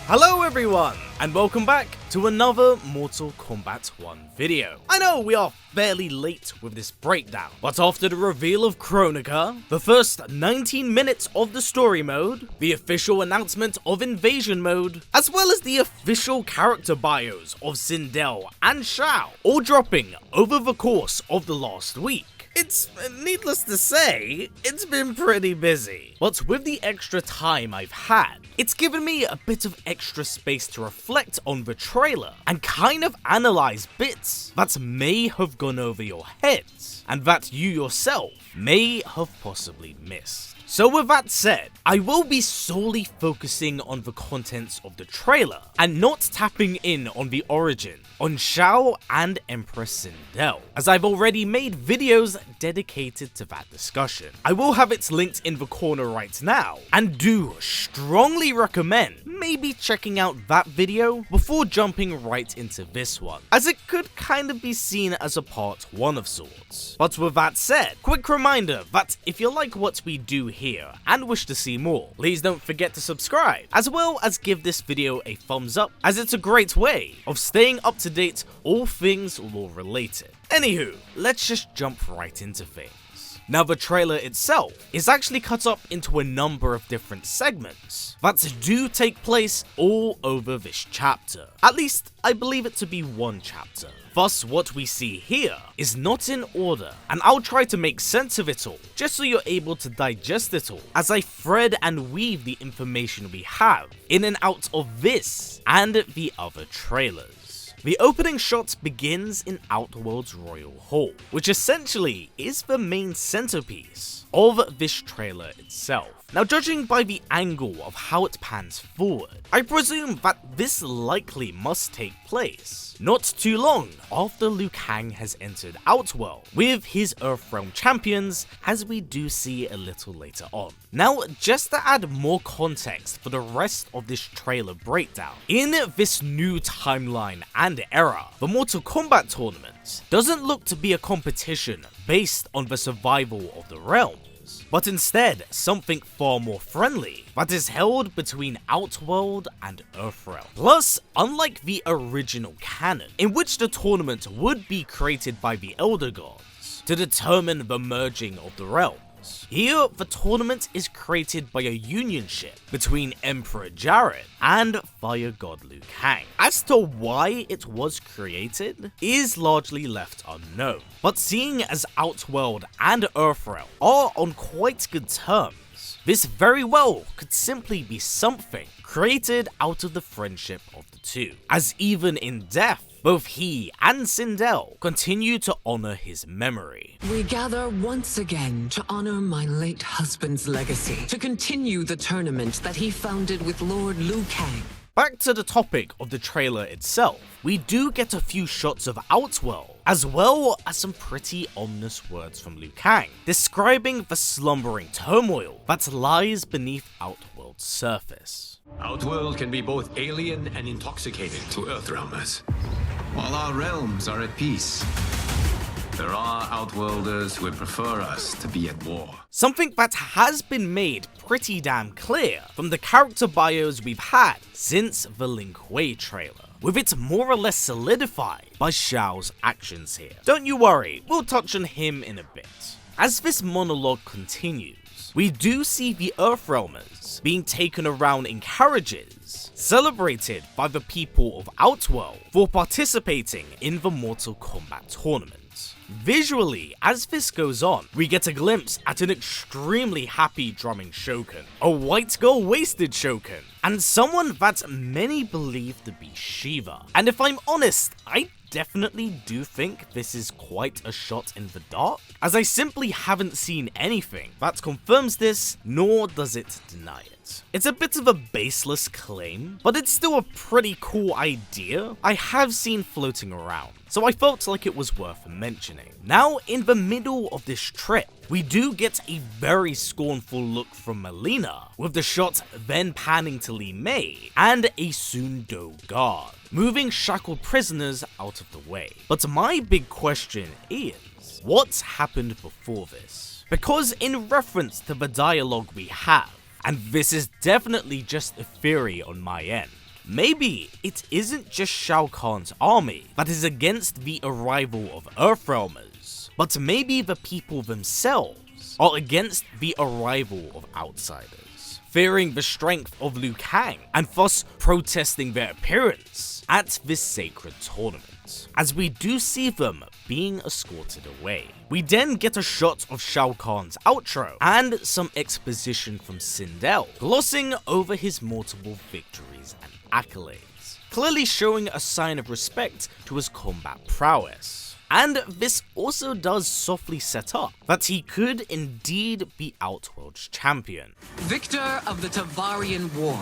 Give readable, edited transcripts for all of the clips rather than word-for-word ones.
Hello everyone, and welcome back to another Mortal Kombat 1 video. I know we are fairly late with this breakdown, but after the reveal of Kronika, the first 19 minutes of the story mode, the official announcement of invasion mode, as well as the official character bios of Sindel and Shao, all dropping over the course of the last week. It's needless to say, it's been pretty busy. But with the extra time I've had, it's given me a bit of extra space to reflect on the trailer and kind of analyze bits that may have gone over your heads and that you yourself may have possibly missed. So with that said, I will be solely focusing on the contents of the trailer and not tapping in on the origin on Shao and Empress Sindel, as I've already made videos dedicated to that discussion. I will have it linked in the corner right now, and do strongly recommend maybe checking out that video before jumping right into this one, as it could kind of be seen as a part 1 of sorts. But with that said, quick reminder that if you like what we do here and wish to see more, please don't forget to subscribe, as well as give this video a thumbs up, as it's a great way of staying up to date all things lore related. Anywho, let's just jump right into things. Now the trailer itself is actually cut up into a number of different segments that do take place all over this chapter. At least, I believe it to be one chapter. Thus, what we see here is not in order, and I'll try to make sense of it all, just so you're able to digest it all, as I thread and weave the information we have in and out of this and the other trailers. The opening shot begins in Outworld's Royal Hall, which essentially is the main centerpiece of this trailer itself. Now, judging by the angle of how it pans forward, I presume that this likely must take place not too long after Liu Kang has entered Outworld with his Earthrealm champions, as we do see a little later on. Now, just to add more context for the rest of this trailer breakdown, in this new timeline and era, the Mortal Kombat tournament doesn't look to be a competition based on the survival of the realm, but instead something far more friendly that is held between Outworld and Earthrealm. Plus, unlike the original canon, in which the tournament would be created by the Elder Gods to determine the merging of the realms, here the tournament is created by a unionship between Emperor Jarrett and Fire God Liu Kang. As to why it was created is largely left unknown, but seeing as Outworld and Earthrealm are on quite good terms, this very well could simply be something created out of the friendship of the two, as even in death, both he and Sindel continue to honor his memory. We gather once again to honor my late husband's legacy, to continue the tournament that he founded with Lord Liu Kang. Back to the topic of the trailer itself, we do get a few shots of Outworld, as well as some pretty ominous words from Liu Kang, describing the slumbering turmoil that lies beneath Outworld's surface. Outworld can be both alien and intoxicating to Earthrealmers. While our realms are at peace, there are Outworlders who would prefer us to be at war. Something that has been made pretty damn clear from the character bios we've had since the Lin Kuei trailer, with it more or less solidified by Shao's actions here. Don't you worry, we'll touch on him in a bit. As this monologue continues, we do see the Earthrealmers being taken around in carriages, celebrated by the people of Outworld for participating in the Mortal Kombat tournament. Visually, as this goes on, we get a glimpse at an extremely happy drumming Shogun, a white girl wasted Shogun, and someone that many believe to be Shiva. And if I'm honest, I definitely do think this is quite a shot in the dark, as I simply haven't seen anything that confirms this, nor does it deny it. It's a bit of a baseless claim, but it's still a pretty cool idea I have seen floating around, so I felt like it was worth mentioning. Now, in the middle of this trip, we do get a very scornful look from Melina, with the shot then panning to Li Mei and a Sundo guard, moving shackled prisoners out of the way. But my big question is, what happened before this? Because in reference to the dialogue we have, and this is definitely just a theory on my end, maybe it isn't just Shao Kahn's army that is against the arrival of Earthrealmers, but maybe the people themselves are against the arrival of outsiders, fearing the strength of Liu Kang and thus protesting their appearance at this sacred tournament, as we do see them being escorted away. We then get a shot of Shao Kahn's outro and some exposition from Sindel, glossing over his multiple victories and accolades, clearly showing a sign of respect to his combat prowess. And this also does softly set up that he could indeed be Outworld's champion. Victor of the Tavarian War,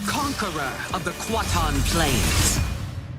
conqueror of the Quatan Plains.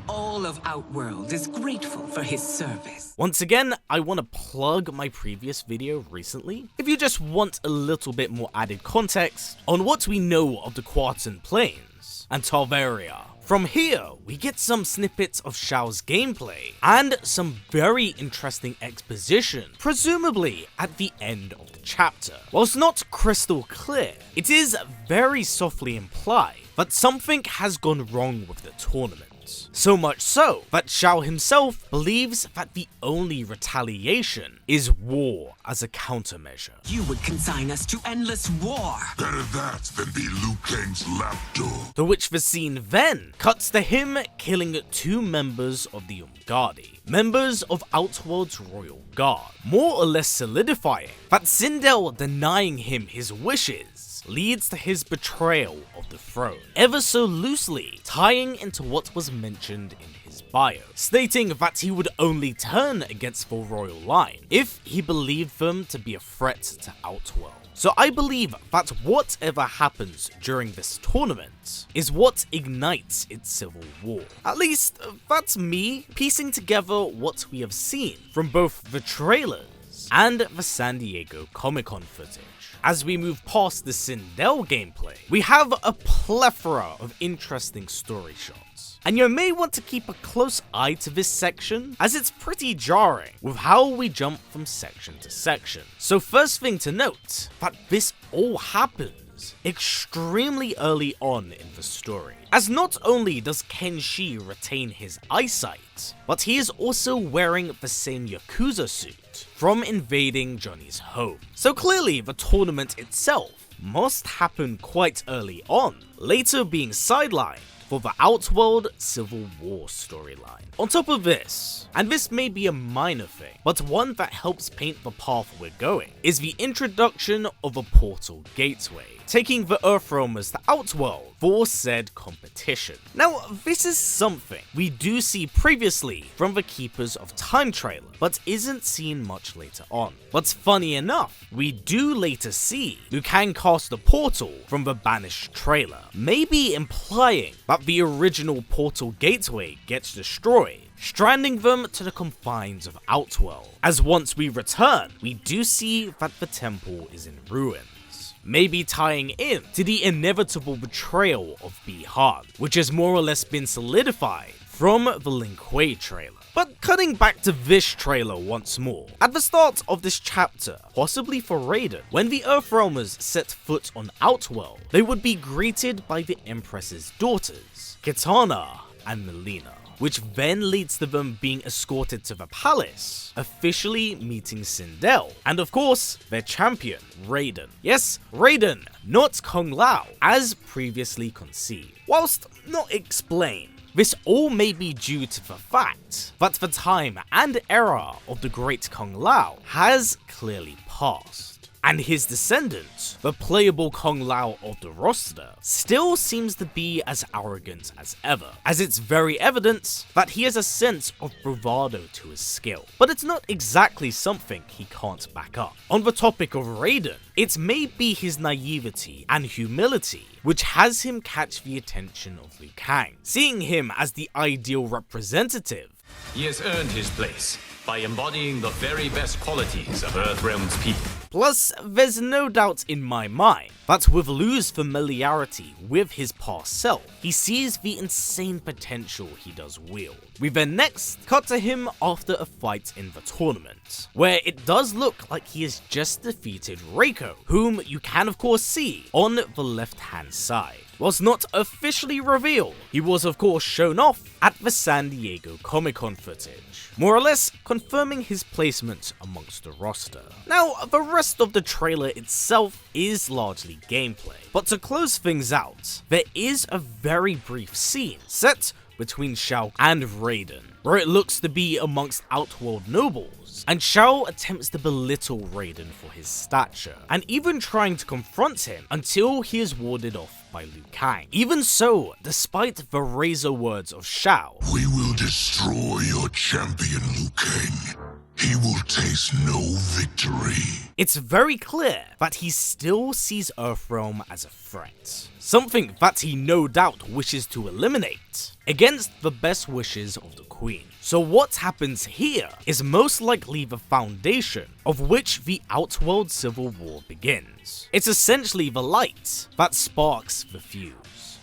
All of Outworld is grateful for his service. Once again, I want to plug my previous video recently, if you just want a little bit more added context on what we know of the Quatan Plains and Tarvaria. From here, we get some snippets of Shao's gameplay and some very interesting exposition, presumably at the end of the chapter. Whilst not crystal clear, it is very softly implied that something has gone wrong with the tournament. So much so that Shao himself believes that the only retaliation is war as a countermeasure. You would consign us to endless war. Better that than be Liu Kang's lapdog. To which the scene then cuts to him killing 2 members of the Umgadi, members of Outworld's royal guard, more or less solidifying that Sindel denying him his wishes leads to his betrayal of the throne, ever so loosely tying into what was mentioned in his bio, stating that he would only turn against the royal line if he believed them to be a threat to Outworld. So I believe that whatever happens during this tournament is what ignites its civil war. At least, that's me piecing together what we have seen from both the trailers and the San Diego Comic-Con footage. As we move past the Sindel gameplay, we have a plethora of interesting story shots. And you may want to keep a close eye to this section, as it's pretty jarring with how we jump from section to section. So first thing to note, that this all happens extremely early on in the story, as not only does Kenshi retain his eyesight, but he is also wearing the same Yakuza suit from invading Johnny's home. So clearly the tournament itself must happen quite early on, later being sidelined for the Outworld Civil War storyline. On top of this, and this may be a minor thing, but one that helps paint the path we're going, is the introduction of a portal gateway, taking the Earthrealmers to Outworld for said competition. Now, this is something we do see previously from the Keepers of Time trailer, but isn't seen much later on. But funny enough, we do later see Liu Kang cast a portal from the Banished trailer, maybe implying that the original portal gateway gets destroyed, stranding them to the confines of Outworld. As once we return, we do see that the temple is in ruins, maybe tying in to the inevitable betrayal of Bi-Han, which has more or less been solidified from the Lin Kuei trailer. But cutting back to this trailer once more, at the start of this chapter, possibly for Raiden, when the Earthrealmers set foot on Outworld, they would be greeted by the Empress's daughters, Kitana and Melina, which then leads to them being escorted to the palace, officially meeting Sindel, and of course, their champion, Raiden. Yes, Raiden, not Kung Lao, as previously conceived. Whilst not explained, this all may be due to the fact that the time and era of the great Kung Lao has clearly passed, and his descendant, the playable Kung Lao of the roster, still seems to be as arrogant as ever, as it's very evident that he has a sense of bravado to his skill, but it's not exactly something he can't back up. On the topic of Raiden, it may be his naivety and humility which has him catch the attention of Liu Kang, seeing him as the ideal representative. He has earned his place by embodying the very best qualities of Earthrealm's people. Plus, there's no doubt in my mind that with Liu's familiarity with his past self, he sees the insane potential he does wield. We then next cut to him after a fight in the tournament, where it does look like he has just defeated Reiko, whom you can of course see on the left hand side. was not officially revealed. He was of course shown off at the San Diego Comic-Con footage, more or less confirming his placement amongst the roster. Now, the rest of the trailer itself is largely gameplay, but to close things out, there is a very brief scene set between Shao and Raiden, where it looks to be amongst Outworld nobles, and Shao attempts to belittle Raiden for his stature, and even trying to confront him until he is warded off by Liu Kang. Even so, despite the razor words of Shao, We will destroy your champion, Liu Kang. He will taste no victory. it's very clear that he still sees Earthrealm as a threat, something that he no doubt wishes to eliminate, against the best wishes of the Queen. So what happens here is most likely the foundation of which the Outworld Civil War begins. It's essentially the light that sparks the fuse.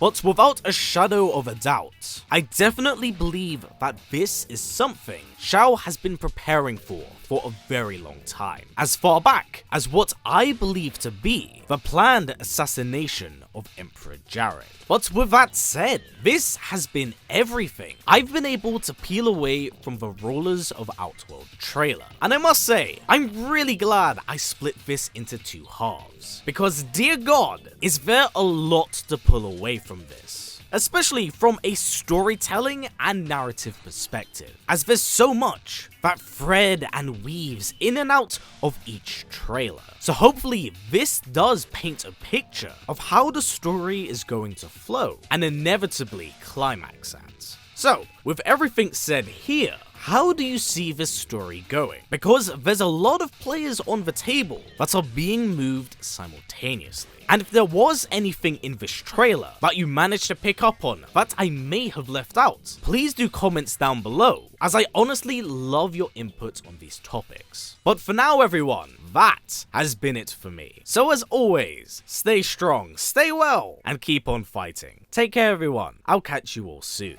But without a shadow of a doubt, I definitely believe that this is something Shao has been preparing for a very long time, as far back as what I believe to be the planned assassination of Emperor Jared. But with that said, this has been everything I've been able to peel away from the Rulers of Outworld trailer, and I must say, I'm really glad I split this into two halves, because dear God, is there a lot to pull away from this, especially from a storytelling and narrative perspective, as there's so much that thread and weaves in and out of each trailer. So hopefully this does paint a picture of how the story is going to flow and inevitably climax at. So, with everything said here, how do you see this story going? Because there's a lot of players on the table that are being moved simultaneously. And if there was anything in this trailer that you managed to pick up on that I may have left out, please do comments down below, as I honestly love your input on these topics. But for now everyone, that has been it for me. So as always, stay strong, stay well, and keep on fighting. Take care everyone, I'll catch you all soon.